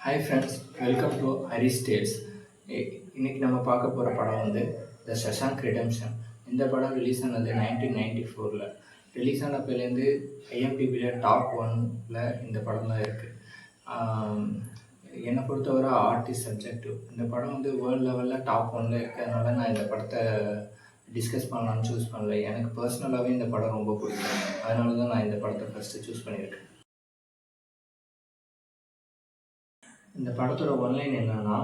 Hi friends, welcome to Haris tales. இன்னைக்கு நம்ம பார்க்க போகிற படம் வந்து த ஷஷாங்க் ரிடெம்ஷன். இந்த படம் ரிலீஸ் ஆனது 1994. ரிலீஸ் ஆனப்போலேருந்து ஐஎம்டிபியில் டாப் 1ல் இந்த படம் தான் இருக்குது. என்னை பொறுத்தவரை ஆர்ட் இஸ் சப்ஜெக்டிவ். இந்த படம் வந்து வேர்ல்டு லெவலில் டாப் 1ல் இருக்கிறதுனால நான் இந்த படத்தை டிஸ்கஸ் பண்ணலான்னு சூஸ் பண்ணல. எனக்கு பர்சனலாகவே இந்த படம் ரொம்ப பிடிக்கும். அதனால தான் நான் இந்த படத்தை ஃபஸ்ட்டு சூஸ் பண்ணியிருக்கேன். இந்த படத்தோட ஒன்லைன் என்னன்னா,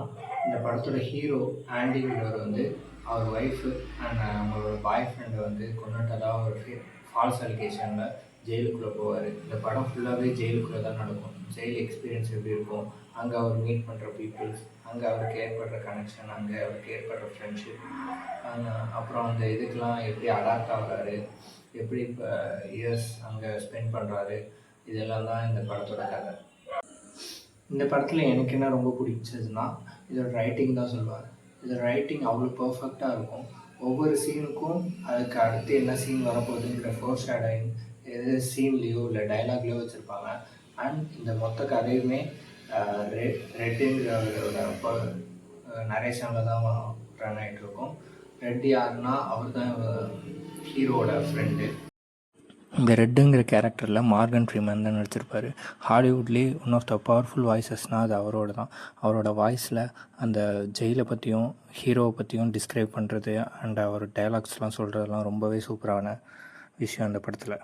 இந்த படத்தோட ஹீரோ ஆண்டிங்கிறவர் வந்து அவர் ஒய்ஃபு அண்ட் அவங்களோட பாய் ஃப்ரெண்டை வந்து கொன்னுட்டதா ஒரு ஃபால்ஸ் அலிகேஷனில் ஜெயிலுக்குள்ளே போவார். இந்த படம் ஃபுல்லாகவே ஜெயிலுக்குள்ளே தான் நடக்கும். ஜெயில் எக்ஸ்பீரியன்ஸ் எப்படி இருக்கும், அங்கே அவர் மீட் பண்ணுற பீப்புள்ஸ், அங்கே அவருக்கு ஏற்படுற கனெக்ஷன், அங்கே அவருக்கு ஏற்படுற ஃப்ரெண்ட்ஷிப், அப்புறம் அந்த இதுக்கெலாம் எப்படி அடாப்ட் ஆகிறாரு, எப்படி இப்போ இயர்ஸ் அங்கே ஸ்பெண்ட் பண்ணுறாரு, இதெல்லாம் தான் இந்த படத்தோட கதை. இந்த படத்தில் எனக்கு என்ன ரொம்ப பிடிச்சதுன்னா இதோட ரைட்டிங் தான் சொல்லுவார். இதோட ரைட்டிங் அவ்வளோ பர்ஃபெக்டாக இருக்கும். ஒவ்வொரு சீனுக்கும் அதுக்கு அடுத்து என்ன சீன் வரப்போகுதுங்கிற ஃபோர் ஷேடோயிங் எது சீன்லேயோ இல்லை டைலாக்லேயோ வச்சுருப்பாங்க. அண்ட் இந்த மொத்த கதையுமே ரெட்டுங்கிறவரோட நரேஷனில் தான் ரன் ஆகிட்டுருக்கும். ரெட் யாருன்னா அவர் தான் ஹீரோவோட ஃப்ரெண்டு. இந்த ரெட்டுங்கிற கேரக்டரில் மார்கன் ஃப்ரீமன் தான் நடிச்சிருப்பார். ஹாலிவுட்லேயே ஒன் ஆஃப் த பவர்ஃபுல் வாய்ஸஸ்னால் அது அவரோட தான். அவரோட வாய்ஸில் அந்த ஜெயிலை பற்றியும் ஹீரோவை பற்றியும் டிஸ்கிரைப் பண்ணுறது அண்ட் அவர் டைலாக்ஸ்லாம் சொல்கிறதெல்லாம் ரொம்பவே சூப்பரான விஷயம் அந்த படத்தில்.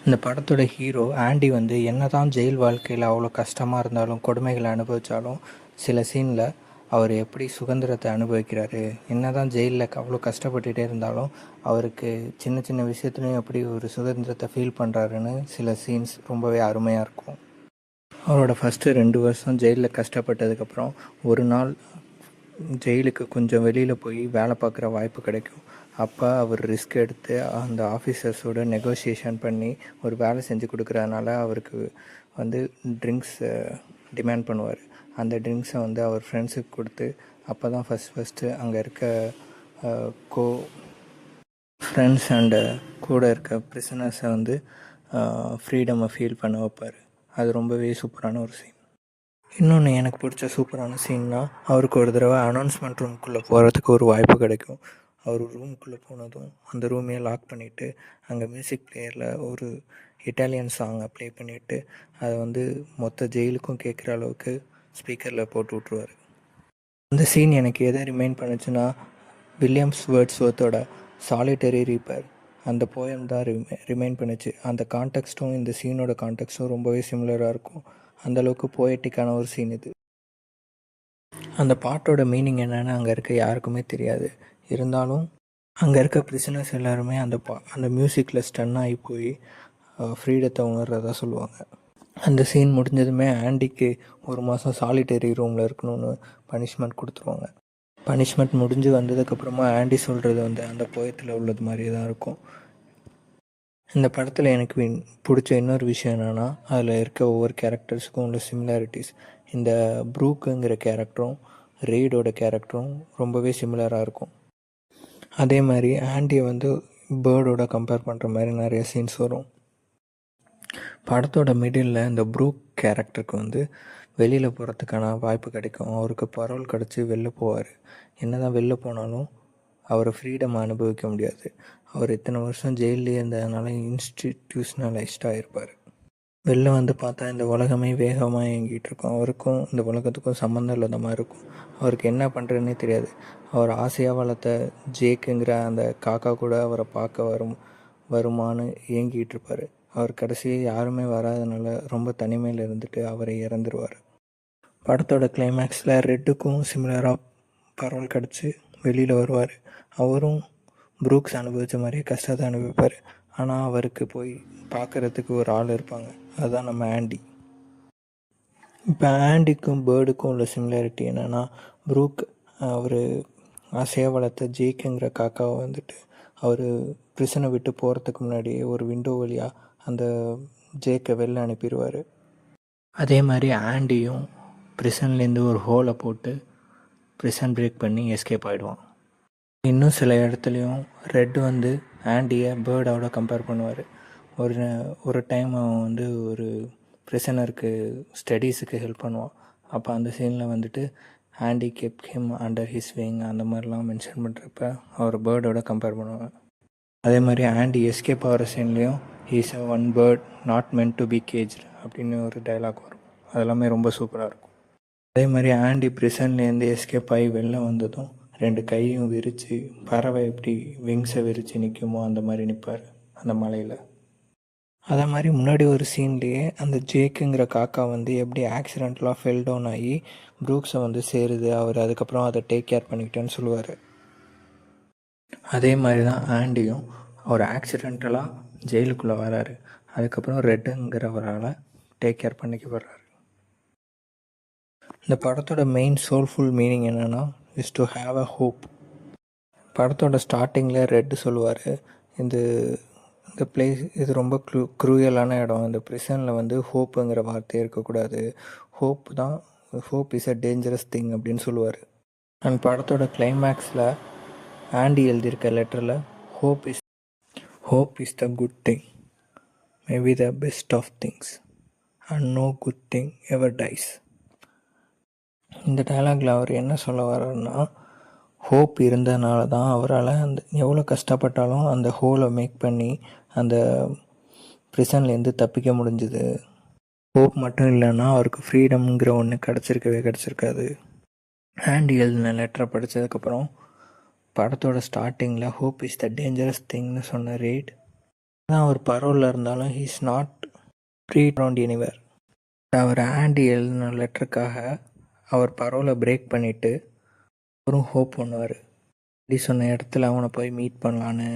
இந்த படத்தோட ஹீரோ ஆண்டி வந்து என்ன தான் ஜெயில் வாழ்க்கையில் அவ்வளோ கஷ்டமாக இருந்தாலும் கொடுமைகளை அனுபவித்தாலும் சில சீனில் அவர் எப்படி சுதந்திரத்தை அனுபவிக்கிறாரு, என்ன தான் ஜெயிலில் அவ்வளோ கஷ்டப்பட்டுகிட்டே இருந்தாலும் அவருக்கு சின்ன சின்ன விஷயத்துலையும் எப்படி ஒரு சுதந்திரத்தை ஃபீல் பண்ணுறாருன்னு சில சீன்ஸ் ரொம்பவே அருமையாக இருக்கும். அவரோட ஃபஸ்ட்டு 2 வருஷம் ஜெயிலில் கஷ்டப்பட்டதுக்கப்புறம் ஒரு நாள் ஜெயிலுக்கு கொஞ்சம் வெளியில் போய் வேலை பார்க்குற வாய்ப்பு கிடைக்கும். அப்போ அவர் ரிஸ்க் எடுத்து அந்த ஆஃபீஸர்ஸோட நெகோசியேஷன் பண்ணி ஒரு வேலை செஞ்சு கொடுக்குறதுனால அவருக்கு வந்து ட்ரிங்க்ஸ் டிமாண்ட் பண்ணுவார். அந்த ட்ரிங்க்ஸை வந்து அவர் ஃப்ரெண்ட்ஸுக்கு கொடுத்து அப்போ தான் ஃபஸ்ட்டு அங்கே இருக்க ஃப்ரெண்ட்ஸ் அண்டு கூட இருக்க ப்ரிசனர்ஸை வந்து ஃப்ரீடமை ஃபீல் பண்ண வைப்பார். அது ரொம்பவே சூப்பரான ஒரு சீன். இன்னொன்று எனக்கு பிடிச்ச சூப்பரான சீன்னா, அவருக்கு ஒரு தடவை அனௌன்ஸ்மெண்ட் ரூமுக்குள்ளே போகிறதுக்கு ஒரு வாய்ப்பு கிடைக்கும். அவர் ரூமுக்குள்ளே போனதும் அந்த ரூமையே லாக் பண்ணிவிட்டு அங்கே மியூசிக் பிளேயரில் ஒரு இட்டாலியன் சாங்கை ப்ளே பண்ணிவிட்டு அதை வந்து மொத்த ஜெயிலுக்கும் கேட்குற அளவுக்கு ஸ்பீக்கரில் போட்டு விட்ருவார். அந்த சீன் எனக்கு எதை ரிமைண்ட் பண்ணுச்சுன்னா, வில்லியம்ஸ் வேர்ட்ஸ்வொர்த்தோட சாலிட்டரி ரீப்பர் அந்த போயம் தான் ரிமைண்ட் பண்ணுச்சு. அந்த கான்டெக்ஸ்ட்டும் இந்த சீனோட கான்டெக்ஸ்ட்டும் ரொம்பவே சிமிலராக இருக்கும். அந்தளவுக்கு போயட்டிக்கான ஒரு சீன் இது. அந்த பாட்டோட மீனிங் என்னென்னு அங்கே இருக்க யாருக்குமே தெரியாது. இருந்தாலும் அங்கே இருக்க பிரிசனர்ஸ் எல்லாருமே அந்த மியூசிக்கில் ஸ்டன் ஆகி போய் ஃப்ரீடத்தை உணர்றதா சொல்லுவாங்க. அந்த சீன் முடிஞ்சதுமே ஆண்டிக்கு 1 மாதம் சாலிட்டரி ரூமில் இருக்கணும்னு பனிஷ்மெண்ட் கொடுத்துருவாங்க. பனிஷ்மெண்ட் முடிஞ்சு வந்ததுக்கப்புறமா ஆண்டி சொல்கிறது வந்து அந்த போயத்தில் உள்ளது மாதிரியே தான் இருக்கும். இந்த படத்தில் எனக்கு பிடிச்ச இன்னொரு விஷயம் என்னென்னா, அதில் இருக்க ஒவ்வொரு கேரக்டர்ஸுக்கும் உள்ள சிமிலாரிட்டிஸ். இந்த ப்ரூக்குங்கிற கேரக்டரும் ரெய்டோட கேரக்டரும் ரொம்பவே சிமிலராக இருக்கும். அதே மாதிரி ஆண்டியை வந்து பேர்டோட கம்பேர் பண்ணுற மாதிரி நிறைய சீன்ஸ் வரும். படத்தோட மிடில் இந்த ப்ரூக் கேரக்டருக்கு வந்து வெளியில் போகிறதுக்கான வாய்ப்பு கிடைக்கும். அவருக்கு பரோல் கிடச்சி வெளில போவார். என்ன தான் வெளில போனாலும் அவரை ஃப்ரீடம் அனுபவிக்க முடியாது. அவர் இத்தனை வருஷம் ஜெயிலே இருந்ததுனால இன்ஸ்டிடியூஷனலைஸ்டாக இருப்பார். வெளில வந்து பார்த்தா இந்த உலகமே வேகமாக இயங்கிட்டு இருக்கும். அவருக்கும் இந்த உலகத்துக்கும் சம்மந்தம் இல்லாத மாதிரி இருக்கும். அவருக்கு என்ன பண்ணுறதுன்னே தெரியாது. அவர் ஆசையாக வளர்த்த ஜேக்குங்கிற அந்த காக்கா கூட அவரை பார்க்க வருமானு இயங்கிட்டு இருப்பார். அவர் கடைசியாக யாருமே வராதனால ரொம்ப தனிமையில் இருந்துட்டு அவரை இறந்துருவார். படத்தோட கிளைமேக்ஸில் ரெட்டுக்கும் சிமிலராக பரவல் கிடச்சி வெளியில் வருவார். அவரும் ப்ரூக்ஸ் அனுபவித்த மாதிரியே கஷ்டத்தை அனுபவிப்பார். ஆனால் அவருக்கு போய் பார்க்குறதுக்கு ஒரு ஆள் இருப்பாங்க. அதுதான் நம்ம ஆண்டி. இப்போ ஆண்டிக்கும் பேர்டுக்கும் உள்ள சிமிலாரிட்டி என்னென்னா, ப்ரூக் அவர் ஆசையாக வளர்த்த ஜேக்குங்கிற காக்காவை வந்துட்டு அவர் ப்ரிசனை விட்டு போகிறதுக்கு முன்னாடியே ஒரு விண்டோ வழியாக அந்த ஜேக்கை வெளில அனுப்பிடுவார். அதே மாதிரி ஆண்டியும் ப்ரிசன்லேருந்து ஒரு ஹோலை போட்டு ப்ரிசன் பிரேக் பண்ணி எஸ்கேப் ஆகிடுவான். இன்னும் சில இடத்துலையும் ரெட் வந்து ஆண்டியை பேர்டோட கம்பேர் பண்ணுவார். ஒரு டைம் அவன் வந்து ஒரு ப்ரிசனருக்கு ஸ்டடீஸுக்கு ஹெல்ப் பண்ணுவான். அப்போ அந்த சீனில் வந்துட்டு aunty kept him under his wing அந்த மாதிரிலாம் மென்ஷன் பண்ணுறப்ப அவர் பேர்டோட கம்பேர் பண்ணுவாங்க. அதே மாதிரி ஆண்டி எஸ்கேப் ஆகிற சீன்லேயும் he's a one bird not meant to be caged அப்படின்னு ஒரு டைலாக் வரும். அதெல்லாமே ரொம்ப சூப்பராக இருக்கும். அதே மாதிரி ஆண்டி பிரிசன்லேருந்து எஸ்கேப் ஆகி வெளில வந்ததும் 2 கையும் விரித்து பறவை எப்படி விங்ஸை விரித்து நிற்குமோ அந்த மாதிரி நிற்பார் அந்த மலையில். அதே மாதிரி முன்னாடி ஒரு சீன்லேயே அந்த ஜேக்குங்கிற காக்கா வந்து எப்படி ஆக்சிடெண்ட்லாம் ஃபெல் டவுன் ஆகி ப்ரூக்ஸை வந்து சேருது, அவர் அதுக்கப்புறம் அதை டேக் கேர் பண்ணிக்கிட்டேன்னு சொல்லுவார். அதே மாதிரி தான் ஆண்டியும் அவர் ஆக்சிடென்டலாக ஜெயிலுக்குள்ளே வராரு, அதுக்கப்புறம் ரெட்டுங்கிறவரால் டேக் கேர் பண்ணிக்கப்படுறாரு. இந்த படத்தோட மெயின் சோல்ஃபுல் மீனிங் என்னென்னா is to have a hope. படத்தோட ஸ்டார்டிங்கில் ரெட்டு சொல்லுவார், இந்த பிளேஸ் இது ரொம்ப க்ரூயலான இடம், இந்த ப்ரிசனில் வந்து ஹோப்புங்கிற வார்த்தையே இருக்கக்கூடாது, hope is a dangerous thing அப்படின்னு சொல்லுவார். அண்ட் படத்தோட கிளைமேக்ஸில் ஆண்டி எழுதியிருக்க லெட்டரில் hope is the good thing, maybe the best of things and no good thing ever dies. இந்த டைலாகில் அவர் என்ன சொல்ல வர்றாருன்னா, ஹோப் இருந்ததுனால தான் அவரால் எவ்வளோ கஷ்டப்பட்டாலும் அந்த ஹோலை மேக் பண்ணி அந்த ப்ரிசன்லேருந்து தப்பிக்க முடிஞ்சுது. ஹோப் மட்டும் இல்லைன்னா அவருக்கு ஃப்ரீடம்ங்கிற ஒன்று கிடச்சிருக்காது. ஆண்டி எழுதின லெட்டரை படித்ததுக்கப்புறம் படத்தோட ஸ்டார்டிங்கில் ஹோப் இஸ் த டேஞ்சரஸ் திங்னு சொன்ன ரேட் தான் அவர் பரோலில் இருந்தாலும் he is not free around anywhere. அவர் ஆண்டி எழுதின லெட்டருக்காக அவர் பரோலை பிரேக் பண்ணிவிட்டு அவரும் ஹோப் பண்ணுவார், அப்படி சொன்ன இடத்துல அவனை போய் மீட் பண்ணலான்னு.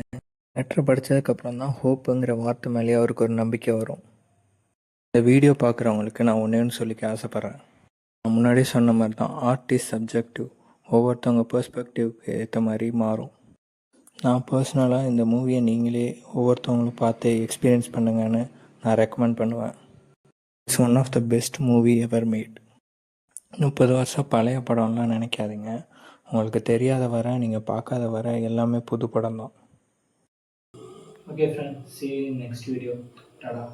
லெட்டரை படித்ததுக்கப்புறம் தான் ஹோப்புங்கிற வார்த்தை மேலேயே அவருக்கு ஒரு நம்பிக்கை வரும். இந்த வீடியோ பார்க்குறவங்களுக்கு நான் ஒன்றேன்னு சொல்லிக்க ஆசைப்பட்றேன். நான் முன்னாடியே சொன்ன மாதிரி தான், ஆர்ட் இஸ் சப்ஜெக்டிவ், ஒவ்வொருத்தவங்க பெர்ஸ்பெக்டிவ்க்கு ஏற்ற மாதிரி மாறும். நான் பர்சனலாக இந்த மூவியை நீங்களே ஒவ்வொருத்தவங்களும் பார்த்து எக்ஸ்பீரியன்ஸ் பண்ணுங்கன்னு நான் ரெக்கமெண்ட் பண்ணுவேன். It's one of the best movie ever made. 30 வருஷம் பழைய படம்லாம் நினைக்காதீங்க, உங்களுக்கு தெரியாத வர நீங்கள் பார்க்காத வர எல்லாமே புது படம் தான். Okay friends, see you in next video. Tata.